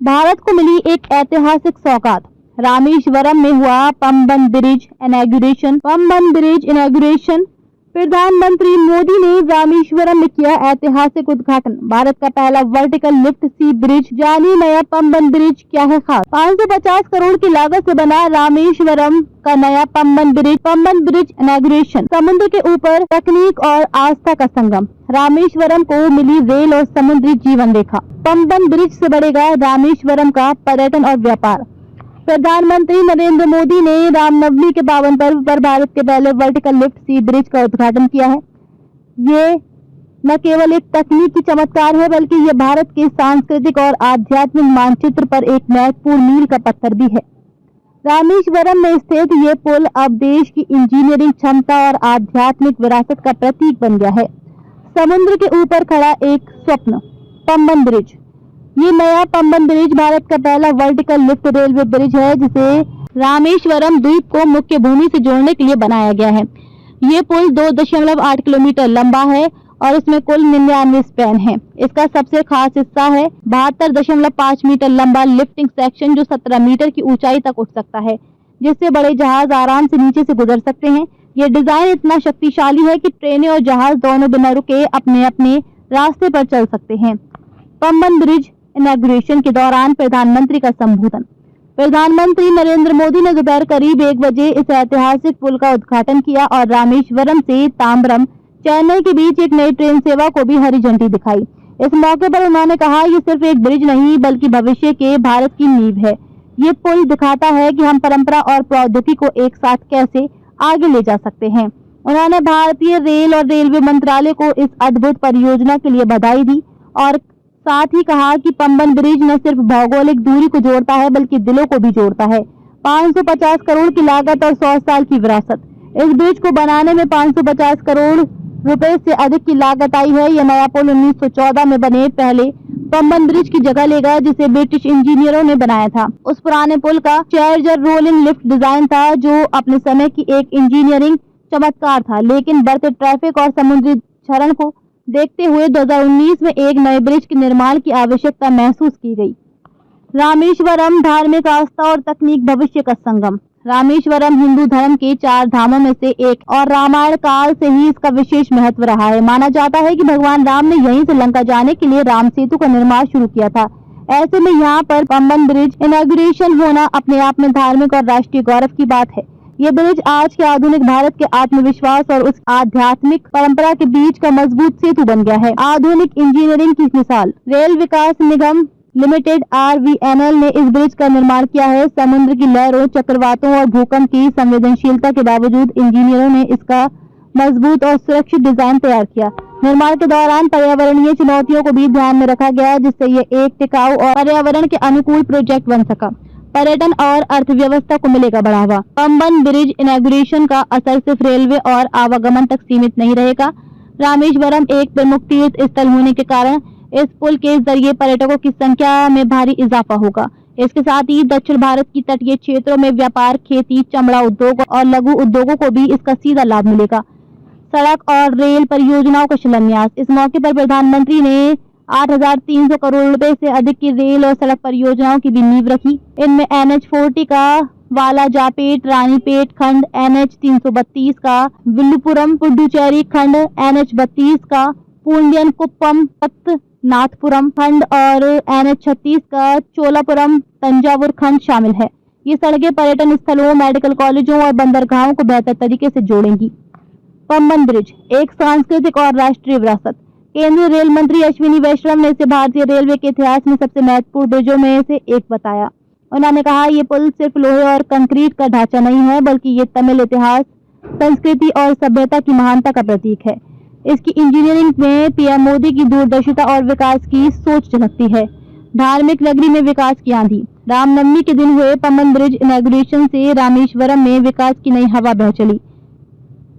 भारत को मिली एक ऐतिहासिक सौगात। रामेश्वरम में हुआ पंबन ब्रिज इनॉग्रेशन। प्रधानमंत्री मोदी ने रामेश्वरम में किया ऐतिहासिक उद्घाटन। भारत का पहला वर्टिकल लिफ्ट सी ब्रिज जानी नया पंबन ब्रिज, क्या है खास? 550 करोड़ की लागत से बना रामेश्वरम का नया पंबन ब्रिज इनॉग्रेशन। समुद्र के ऊपर तकनीक और आस्था का संगम। रामेश्वरम को मिली रेल और समुद्री जीवन रेखा। पंबन ब्रिज से बढ़ेगा रामेश्वरम का पर्यटन और व्यापार। प्रधानमंत्री नरेंद्र मोदी ने रामनवमी के पावन पर्व पर भारत के पहले वर्टिकल लिफ्ट सी ब्रिज का उद्घाटन किया है। ये न केवल एक तकनीकी चमत्कार है, बल्कि ये भारत के सांस्कृतिक और आध्यात्मिक मानचित्र पर एक महत्वपूर्ण मील का पत्थर भी है। रामेश्वरम में स्थित ये पुल अब देश की इंजीनियरिंग क्षमता और आध्यात्मिक विरासत का प्रतीक बन गया है। समुद्र के ऊपर खड़ा एक स्वप्न, पंबन ब्रिज। ये नया पंबन ब्रिज भारत का पहला वर्टिकल लिफ्ट रेलवे ब्रिज है, जिसे रामेश्वरम द्वीप को मुख्य भूमि से जोड़ने के लिए बनाया गया है। ये पुल 2.8 किलोमीटर लंबा है और इसमें कुल 99 स्पैन है। इसका सबसे खास हिस्सा है 72.5 मीटर लंबा लिफ्टिंग सेक्शन, जो 17 मीटर की ऊंचाई तक उठ सकता है, जिससे बड़े जहाज आराम से नीचे से गुजर सकते हैं। ये डिजाइन इतना शक्तिशाली है कि ट्रेनें और जहाज दोनों बिना रुके अपने अपने रास्ते पर चल सकते हैं। पंबन ब्रिज इनॉग्रेशन के दौरान प्रधानमंत्री का संबोधन। प्रधानमंत्री नरेंद्र मोदी ने दोपहर करीब 1 बजे इस ऐतिहासिक पुल का उद्घाटन किया और रामेश्वरम से तांबरम चेन्नई के बीच एक नई ट्रेन सेवा को भी हरी झंडी दिखाई। इस मौके पर उन्होंने कहा, ये सिर्फ एक ब्रिज नहीं बल्कि भविष्य के भारत की नींव है। ये पुल दिखाता है कि हम परंपरा और प्रौद्योगिकी को एक साथ कैसे आगे ले जा सकते हैं। उन्होंने भारतीय रेल और रेलवे मंत्रालय को इस अद्भुत परियोजना के लिए बधाई दी और साथ ही कहा कि पंबन ब्रिज न सिर्फ भौगोलिक दूरी को जोड़ता है, बल्कि दिलों को भी जोड़ता है। 550 करोड़ की लागत और 100 साल की विरासत। इस ब्रिज को बनाने में 550 करोड़ रुपए से अधिक की लागत आई है। यह नया पुल 1914 में बने पहले पंबन ब्रिज की जगह लेगा, जिसे ब्रिटिश इंजीनियरों ने बनाया था। उस पुराने पुल का चार्जर रोलिंग लिफ्ट डिजाइन था, जो अपने समय की एक इंजीनियरिंग चमत्कार था, लेकिन बढ़ते ट्रैफिक और समुद्री क्षरण को देखते हुए 2019 में एक नए ब्रिज के निर्माण की आवश्यकता महसूस की गई। रामेश्वरम धार्मिक आस्था और तकनीक, भविष्य का संगम। रामेश्वरम हिंदू धर्म के 4 धामों में से एक और रामायण काल से ही इसका विशेष महत्व रहा है। माना जाता है कि भगवान राम ने यहीं से लंका जाने के लिए राम सेतु का निर्माण शुरू किया था। ऐसे में यहाँ पर पंबन ब्रिज इनॉग्रेशन होना अपने आप में धार्मिक और राष्ट्रीय गौरव की बात है। ये ब्रिज आज के आधुनिक भारत के आत्मविश्वास और उस आध्यात्मिक परंपरा के बीच का मजबूत सेतु बन गया है। आधुनिक इंजीनियरिंग की मिसाल। रेल विकास निगम लिमिटेड RVNL ने इस ब्रिज का निर्माण किया है। समुद्र की लहरों, चक्रवातों और भूकंप की संवेदनशीलता के बावजूद इंजीनियरों ने इसका मजबूत और सुरक्षित डिजाइन तैयार किया। निर्माण के दौरान पर्यावरणीय चुनौतियों को भी ध्यान में रखा गया, जिससे ये एक टिकाऊ और पर्यावरण के अनुकूल प्रोजेक्ट बन सका। पर्यटन और अर्थव्यवस्था को मिलेगा बढ़ावा। पंबन ब्रिज इनॉग्रेशन का असर सिर्फ रेलवे और आवागमन तक सीमित नहीं रहेगा। रामेश्वरम एक प्रमुख तीर्थ स्थल होने के कारण इस पुल के जरिए पर्यटकों की संख्या में भारी इजाफा होगा। इसके साथ ही दक्षिण भारत की तटीय क्षेत्रों में व्यापार, खेती, चमड़ा उद्योग और लघु उद्योगों को भी इसका सीधा लाभ मिलेगा। सड़क और रेल परियोजनाओं का शिलान्यास। इस मौके पर प्रधानमंत्री ने 8,300 करोड़ रुपए से अधिक की रेल और सड़क परियोजनाओं की भी नींव रखी। इनमें NH40 का वालाजापेट रानीपेट खंड, NH332 का विल्लुपुरम पुडुचेरी खंड, NH32 का पूंडियन कुप्पम नाथपुरम खंड और NH36 का चोलापुरम तंजावुर खंड शामिल है। ये सड़कें पर्यटन स्थलों, मेडिकल कॉलेजों और बंदरगाहों को बेहतर तरीके से जोड़ेंगी। पंबन ब्रिज एक सांस्कृतिक और राष्ट्रीय विरासत। केंद्रीय रेल मंत्री अश्विनी वैष्णव ने इसे भारतीय रेलवे के इतिहास में सबसे महत्वपूर्ण ब्रिजों में से एक बताया। उन्होंने कहा, ये पुल सिर्फ लोहे और कंक्रीट का ढांचा नहीं है, बल्कि ये तमिल इतिहास, संस्कृति और सभ्यता की महानता का प्रतीक है। इसकी इंजीनियरिंग में पीएम मोदी की दूरदर्शिता और विकास की सोच झलकती है। धार्मिक नगरी में विकास की आंधी। रामनवमी के दिन हुए पंबन ब्रिज इनॉग्रेशन से रामेश्वरम में विकास की नई हवा बह चली।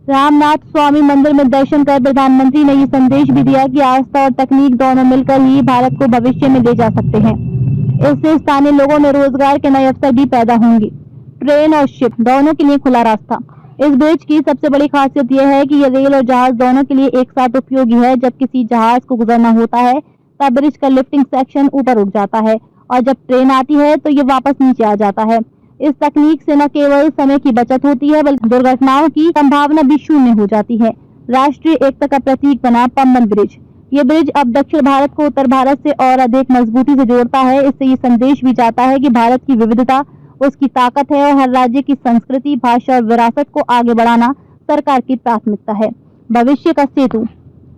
रामनाथ स्वामी मंदिर में दर्शन कर प्रधानमंत्री ने ये संदेश भी दिया कि आस्था और तकनीक दोनों मिलकर ही भारत को भविष्य में ले जा सकते हैं। इससे स्थानीय लोगों में रोजगार के नए अवसर भी पैदा होंगे। ट्रेन और शिप दोनों के लिए खुला रास्ता। इस ब्रिज की सबसे बड़ी खासियत यह है कि यह रेल और जहाज दोनों के लिए एक साथ उपयोगी है। जब किसी जहाज को गुजरना होता है तब ब्रिज का लिफ्टिंग सेक्शन ऊपर उठ जाता है और जब ट्रेन आती है तो ये वापस नीचे आ जाता है। इस तकनीक से न केवल समय की बचत होती है बल्कि दुर्घटनाओं की संभावना भी शून्य हो जाती है। राष्ट्रीय एकता का प्रतीक बना पंबन ब्रिज। ये ब्रिज अब दक्षिण भारत को उत्तर भारत से और अधिक मजबूती से जोड़ता है। इससे ये संदेश भी जाता है कि भारत की विविधता उसकी ताकत है और हर राज्य की संस्कृति, भाषा और विरासत को आगे बढ़ाना सरकार की प्राथमिकता है। भविष्य का सेतु।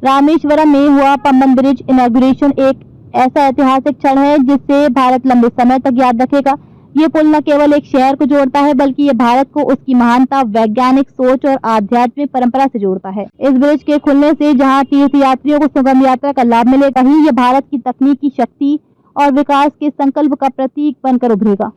रामेश्वरम में हुआ पंबन ब्रिज इनॉग्रेशन एक ऐसा ऐतिहासिक क्षण है जिससे भारत लंबे समय तक याद रखेगा। ये पुल न केवल एक शहर को जोड़ता है बल्कि ये भारत को उसकी महानता, वैज्ञानिक सोच और आध्यात्मिक परंपरा से जोड़ता है। इस ब्रिज के खुलने से जहां तीर्थयात्रियों को सुगम यात्रा का लाभ मिलेगा, वहीं ये भारत की तकनीकी शक्ति और विकास के संकल्प का प्रतीक बनकर उभरेगा।